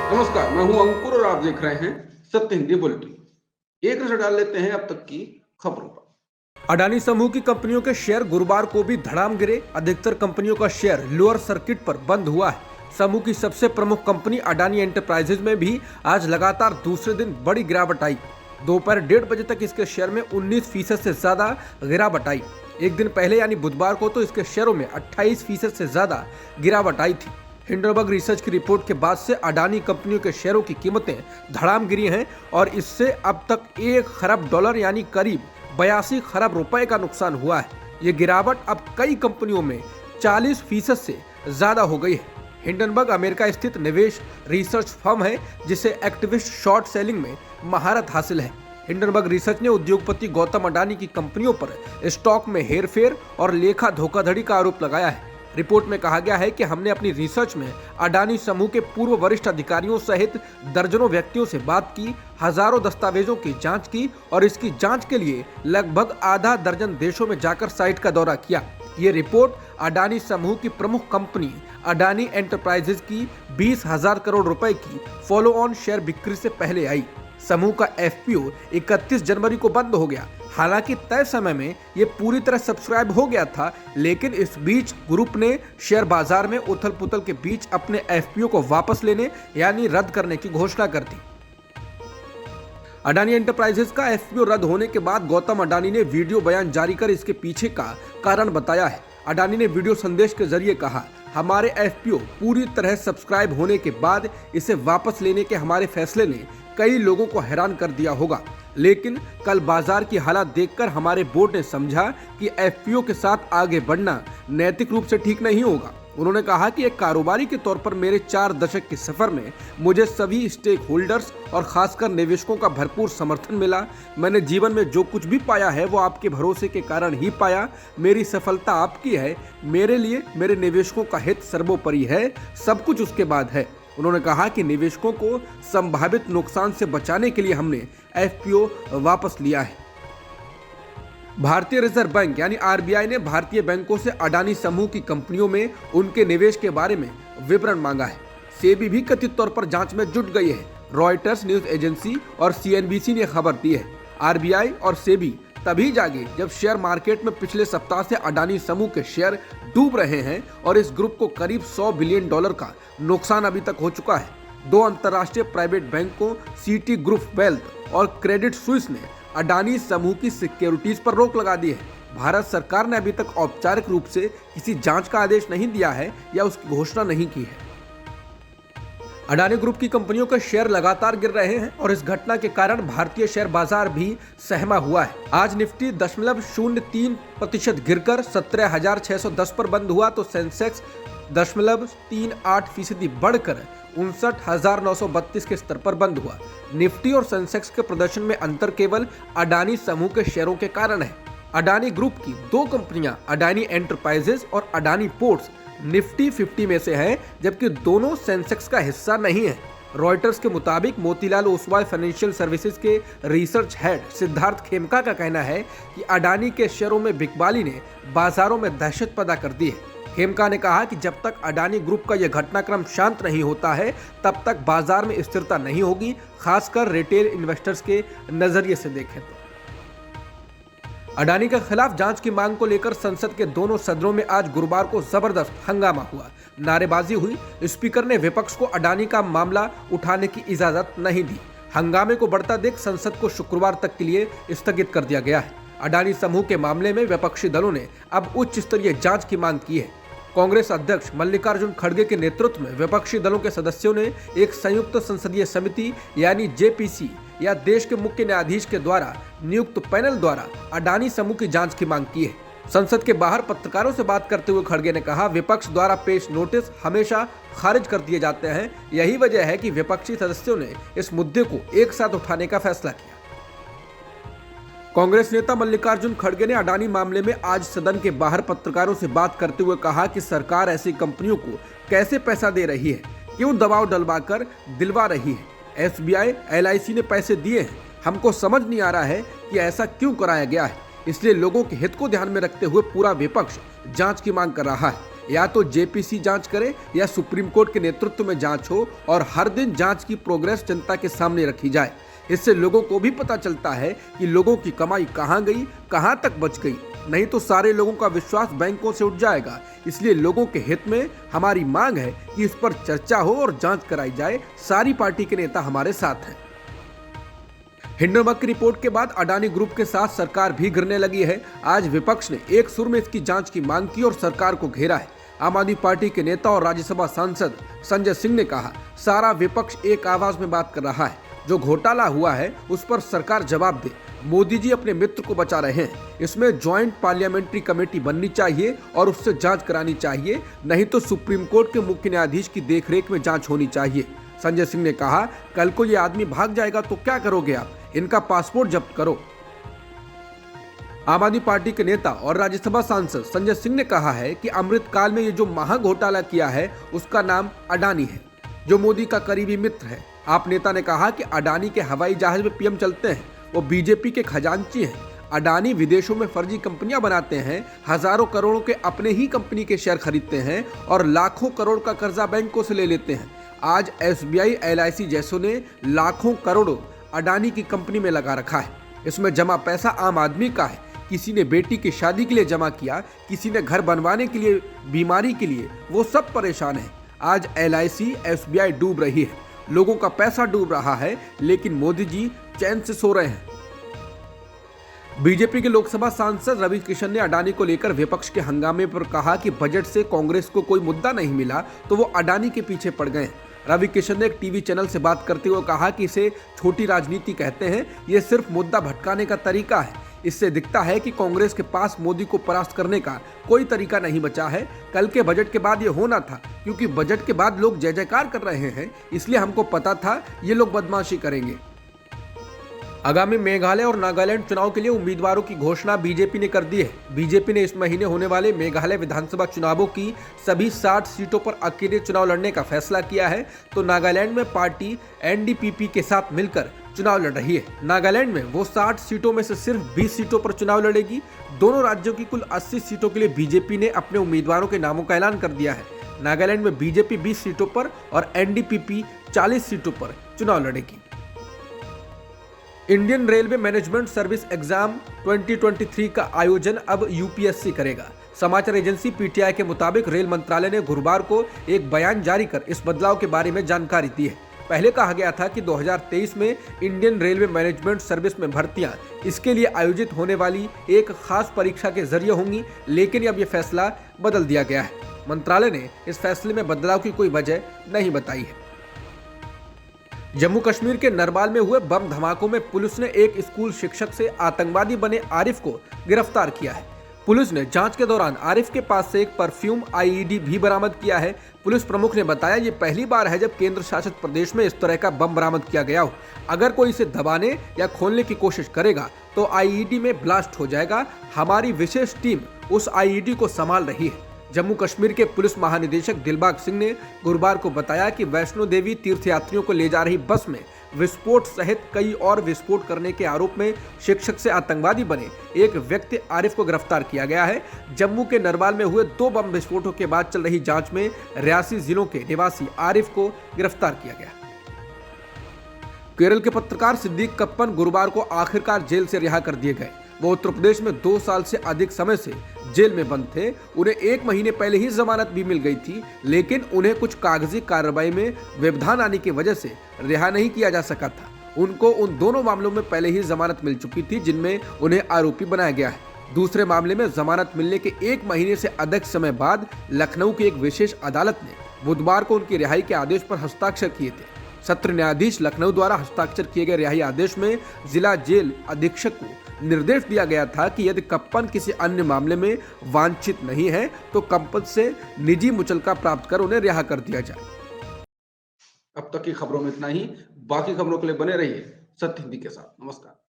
नमस्कार, मैं हूं अंकुर और आप देख रहे हैं सत्य हिंदी बुलेटिन। एक नजर डाल लेते हैं अब तक की खबरों पर। अडानी समूह की कंपनियों के शेयर गुरुवार को भी धड़ाम गिरे। अधिकतर कंपनियों का शेयर लोअर सर्किट पर बंद हुआ है। समूह की सबसे प्रमुख कंपनी अडानी एंटरप्राइजेज में भी आज लगातार दूसरे दिन बड़ी गिरावट आई। दोपहर 1:30 बजे तक इसके शेयर में 19% से ज्यादा गिरावट आई। एक दिन पहले यानी बुधवार को तो इसके शेयरों में 28% से ज्यादा गिरावट आई थी। हिंडनबर्ग रिसर्च की रिपोर्ट के बाद से अडानी कंपनियों के शेयरों की कीमतें धड़ाम गिरी हैं और इससे अब तक $1 खरब यानी करीब 82 खरब रुपए का नुकसान हुआ है। ये गिरावट अब कई कंपनियों में 40% से ज्यादा हो गई है। हिंडनबर्ग अमेरिका स्थित निवेश रिसर्च फर्म है जिसे एक्टिविस्ट शॉर्ट सेलिंग में महारत हासिल है। हिंडनबर्ग रिसर्च ने उद्योगपति गौतम अडानी की कंपनियों पर स्टॉक में हेरफेर और लेखा धोखाधड़ी का आरोप लगाया है। रिपोर्ट में कहा गया है कि हमने अपनी रिसर्च में अडानी समूह के पूर्व वरिष्ठ अधिकारियों सहित दर्जनों व्यक्तियों से बात की, हजारों दस्तावेजों की जांच की और इसकी जांच के लिए लगभग आधा दर्जन देशों में जाकर साइट का दौरा किया। ये रिपोर्ट अडानी समूह की प्रमुख कंपनी अडानी एंटरप्राइजेज की 20,000 करोड़ रुपए की फॉलो ऑन शेयर बिक्री से पहले आई। समूह का एफपीओ 31 जनवरी को बंद हो गया। हालांकि तय समय में ये पूरी तरह सब्सक्राइब हो गया था, लेकिन इस बीच ग्रुप ने शेयर बाजार में उथल पुथल के बीच अपने एफपीओ को वापस लेने यानी रद्द करने की घोषणा कर दी। अडानी एंटरप्राइजेज का एफपीओ रद्द होने के बाद गौतम अडानी ने वीडियो बयान जारी कर इसके पीछे का कारण बताया है। अडानी ने वीडियो संदेश के जरिए कहा, हमारे एफपीओ पूरी तरह सब्सक्राइब होने के बाद इसे वापस लेने के हमारे फैसले ने कई लोगों को हैरान कर दिया होगा, लेकिन कल बाजार की हालत देखकर हमारे बोर्ड ने समझा कि एफपीओ के साथ आगे बढ़ना नैतिक रूप से ठीक नहीं होगा। उन्होंने कहा कि एक कारोबारी के तौर पर मेरे 4 दशक के सफर में मुझे सभी स्टेक होल्डर्स और खासकर निवेशकों का भरपूर समर्थन मिला। मैंने जीवन में जो कुछ भी पाया है वो आपके भरोसे के कारण ही पाया। मेरी सफलता आपकी है। मेरे लिए मेरे निवेशकों का हित सर्वोपरि है, सब कुछ उसके बाद है। उन्होंने कहा कि निवेशकों को संभावित नुकसान से बचाने के लिए हमने एफपीओ वापस लिया है। भारतीय रिजर्व बैंक यानी आरबीआई ने भारतीय बैंकों से अडानी समूह की कंपनियों में उनके निवेश के बारे में विवरण मांगा है। सेबी भी कथित तौर पर जांच में जुट गई है। रॉयटर्स न्यूज एजेंसी और सीएनबीसी ने खबर दी है। आरबीआई और सेबी तभी जागे जब शेयर मार्केट में पिछले सप्ताह से अडानी समूह के शेयर डूब रहे हैं और इस ग्रुप को करीब $100 बिलियन का नुकसान अभी तक हो चुका है। 2 अंतर्राष्ट्रीय प्राइवेट बैंकों सिटी ग्रुप वेल्थ और क्रेडिट स्विस ने अडानी समूह की सिक्योरिटीज पर रोक लगा दी है। भारत सरकार ने अभी तक औपचारिक रूप से किसी जांच का आदेश नहीं दिया है या उसकी घोषणा नहीं की है। अडानी ग्रुप की कंपनियों के शेयर लगातार गिर रहे हैं और इस घटना के कारण भारतीय शेयर बाजार भी सहमा हुआ है। आज निफ्टी 0.03% गिरकर 17,610 पर बंद हुआ तो सेंसेक्स 0.38% बढ़कर 59,932 के स्तर पर बंद हुआ। निफ्टी और सेंसेक्स के प्रदर्शन में अंतर केवल अडानी समूह के शेयरों के कारण है। अडानी ग्रुप की 2 कंपनियां अडानी एंटरप्राइजेज और अडानी पोर्ट्स निफ्टी 50 में से है, जबकि दोनों सेंसेक्स का हिस्सा नहीं है। रॉयटर्स के मुताबिक मोतीलाल ओसवाल फाइनेंशियल सर्विसेज के रिसर्च हेड सिद्धार्थ खेमका का कहना है कि अडानी के शेयरों में बिकवाली ने बाजारों में दहशत पैदा कर दी है। खेमका ने कहा कि जब तक अडानी ग्रुप का यह घटनाक्रम शांत नहीं होता है तब तक बाजार में स्थिरता नहीं होगी, खासकर रिटेल इन्वेस्टर्स के नजरिए से देखें तो। अडानी के खिलाफ जांच की मांग को लेकर संसद के दोनों सदनों में आज गुरुवार को जबरदस्त हंगामा हुआ। नारेबाजी हुई। स्पीकर ने विपक्ष को अडानी का मामला उठाने की इजाजत नहीं दी। हंगामे को बढ़ता देख संसद को शुक्रवार तक के लिए स्थगित कर दिया गया है। अडानी समूह के मामले में विपक्षी दलों ने अब उच्च स्तरीय जांच की मांग की है। कांग्रेस अध्यक्ष मल्लिकार्जुन खड़गे के नेतृत्व में विपक्षी दलों के सदस्यों ने एक संयुक्त संसदीय समिति यानी जेपीसी या देश के मुख्य न्यायाधीश के द्वारा नियुक्त पैनल द्वारा अडानी समूह की जांच की मांग की है। संसद के बाहर पत्रकारों से बात करते हुए खड़गे ने कहा, विपक्ष द्वारा पेश नोटिस हमेशा खारिज कर दिए जाते हैं। यही वजह है कि विपक्षी सदस्यों ने इस मुद्दे को एक साथ उठाने का फैसला किया। कांग्रेस नेता मल्लिकार्जुन खड़गे ने अडानी मामले में आज सदन के बाहर पत्रकारों से बात करते हुए कहा कि सरकार ऐसी कंपनियों को कैसे पैसा दे रही है, क्यों दबाव डलवाकर दिलवा रही है। एसबीआई, एलआईसी ने पैसे दिए हैं। हमको समझ नहीं आ रहा है कि ऐसा क्यों कराया गया है। इसलिए लोगों के हित को ध्यान में रखते हुए पूरा विपक्ष जांच की मांग कर रहा है। या तो जेपीसी जांच करे या सुप्रीम कोर्ट के नेतृत्व में जांच हो और हर दिन जांच की प्रोग्रेस जनता के सामने रखी जाए। इससे लोगों को भी पता चलता है कि लोगों की कमाई कहां गई, कहां तक बच गई। नहीं तो सारे लोगों का विश्वास बैंकों से उठ जाएगा। इसलिए लोगों के हित में हमारी मांग है कि इस पर चर्चा हो और जांच कराई जाए। सारी पार्टी के नेता हमारे साथ हैं। हिंडनबर्ग की रिपोर्ट के बाद अडानी ग्रुप के साथ सरकार भी घिरने लगी है। आज विपक्ष ने एक सुर में इसकी जांच की मांग की और सरकार को घेरा है। आम आदमी पार्टी के नेता और राज्यसभा सांसद संजय सिंह ने कहा, सारा विपक्ष एक आवाज में बात कर रहा है। जो घोटाला हुआ है उस पर सरकार जवाब दे। मोदी जी अपने मित्र को बचा रहे हैं। इसमें ज्वाइंट पार्लियामेंट्री कमेटी बननी चाहिए और उससे जांच करानी चाहिए। नहीं तो सुप्रीम कोर्ट के मुख्य न्यायाधीश की देखरेख में जांच होनी चाहिए। संजय सिंह ने कहा, कल को ये आदमी भाग जाएगा तो क्या करोगे आप? इनका पासपोर्ट जब्त करो। आम आदमी पार्टी के नेता और राज्यसभा सांसद संजय सिंह ने कहा है कि अमृतकाल में ये जो महा घोटाला किया है उसका नाम अडानी है, जो मोदी का करीबी मित्र है। आप नेता ने कहा कि अडानी के हवाई जहाज में पीएम चलते हैं, वो बीजेपी के खजांची हैं। अडानी विदेशों में फर्जी कंपनियां बनाते हैं, हजारों करोड़ों के अपने ही कंपनी के शेयर खरीदते हैं और लाखों करोड़ का कर्जा बैंकों से ले लेते हैं। आज एसबीआई, एलआईसी जैसों ने लाखों करोड़ों अडानी की कंपनी में लगा रखा है। इसमें जमा पैसा आम आदमी का है। किसी ने बेटी की शादी के लिए जमा किया, किसी ने घर बनवाने के लिए, बीमारी के लिए, वो सब परेशान है। आज एलआईसी, एसबीआई डूब रही है, लोगों का पैसा डूब रहा है, लेकिन मोदी जी चैन से सो रहे हैं। बीजेपी के लोकसभा सांसद रवि किशन ने अडानी को लेकर विपक्ष के हंगामे पर कहा कि बजट से कांग्रेस को कोई मुद्दा नहीं मिला तो वो अडानी के पीछे पड़ गए। रवि किशन ने एक टीवी चैनल से बात करते हुए कहा कि इसे छोटी राजनीति कहते हैं, ये सिर्फ मुद्दा भटकाने का तरीका है। इससे दिखता है कि कांग्रेस के पास मोदी को परास्त करने का कोई तरीका नहीं बचा है। कल के बजट के बाद ये होना था, क्योंकि बजट के बाद लोग जय जयकार कर रहे हैं, इसलिए हमको पता था ये लोग बदमाशी करेंगे। आगामी मेघालय और नागालैंड चुनाव के लिए उम्मीदवारों की घोषणा बीजेपी ने कर दी है। बीजेपी ने इस महीने होने वाले मेघालय विधानसभा चुनावों की सभी 60 सीटों पर अकेले चुनाव लड़ने का फैसला किया है। तो नागालैंड में पार्टी एनडीपीपी के साथ मिलकर चुनाव लड़ रही है। नागालैंड में वो 60 सीटों में से सिर्फ 20 सीटों पर चुनाव लड़ेगी। दोनों राज्यों की कुल 80 सीटों के लिए बीजेपी ने अपने उम्मीदवारों के नामों का ऐलान कर दिया है। नागालैंड में बीजेपी 20 सीटों पर और एनडीपीपी 40 सीटों पर चुनाव लड़ेगी। Indian railway management service exam 2023 का आयोजन अब यूपीएससी करेगा। समाचार एजेंसी पीटीआई के मुताबिक रेल मंत्रालय ने गुरुवार को एक बयान जारी कर इस बदलाव के बारे में जानकारी दी है। पहले कहा गया था कि 2023 में इंडियन रेलवे मैनेजमेंट सर्विस में भर्तियां इसके लिए आयोजित होने वाली एक खास परीक्षा के जरिए होंगी, लेकिन अब यह फैसला बदल दिया गया है। मंत्रालय ने इस फैसले में बदलाव की कोई वजह नहीं बताई है। जम्मू कश्मीर के नरबाल में हुए बम धमाकों में पुलिस ने एक स्कूल शिक्षक से आतंकवादी बने आरिफ को गिरफ्तार किया है। पुलिस ने जांच के दौरान आरिफ के पास से एक परफ्यूम आईईडी भी बरामद किया है। पुलिस प्रमुख ने बताया, ये पहली बार है जब केंद्र शासित प्रदेश में इस तरह का बम बरामद किया गया हो। अगर कोई इसे दबाने या खोलने की कोशिश करेगा तो आईईडी में ब्लास्ट हो जाएगा। हमारी विशेष टीम उस आईईडी को संभाल रही है। जम्मू कश्मीर के पुलिस महानिदेशक दिलबाग सिंह ने गुरुवार को बताया कि वैष्णो देवी तीर्थयात्रियों को ले जा रही बस में विस्फोट सहित कई और विस्फोट करने के आरोप में शिक्षक से आतंकवादी बने एक व्यक्ति आरिफ को गिरफ्तार किया गया है। जम्मू के नरवाल में हुए 2 बम विस्फोटों के बाद चल रही जांच में रियासी जिलों के निवासी आरिफ को गिरफ्तार किया गया। केरल के पत्रकार सिद्दीक कप्पन गुरुवार को आखिरकार जेल से रिहा कर दिए गए। वो उत्तर प्रदेश में 2 साल से अधिक समय से जेल में बंद थे। उन्हें 1 महीने पहले ही जमानत भी मिल गई थी, लेकिन उन्हें कुछ कागजी कार्रवाई में व्यवधान आने की वजह से रिहा नहीं किया जा सका था। उनको उन दोनों मामलों में पहले ही जमानत मिल चुकी थी जिनमें उन्हें आरोपी बनाया गया है। दूसरे मामले में जमानत मिलने के 1 महीने से अधिक समय बाद लखनऊ की एक विशेष अदालत ने बुधवार को उनकी रिहाई के आदेश पर हस्ताक्षर किए थे। सत्र न्यायाधीश लखनऊ द्वारा हस्ताक्षर किए गए रिहाई आदेश में जिला जेल अधीक्षक को निर्देश दिया गया था कि यदि कप्पन किसी अन्य मामले में वांछित नहीं है तो कप्पन से निजी मुचलका प्राप्त कर उन्हें रिहा कर दिया जाए। अब तक की खबरों में इतना ही। बाकी खबरों के लिए बने रहिए सत्य हिंदी के साथ। नमस्कार।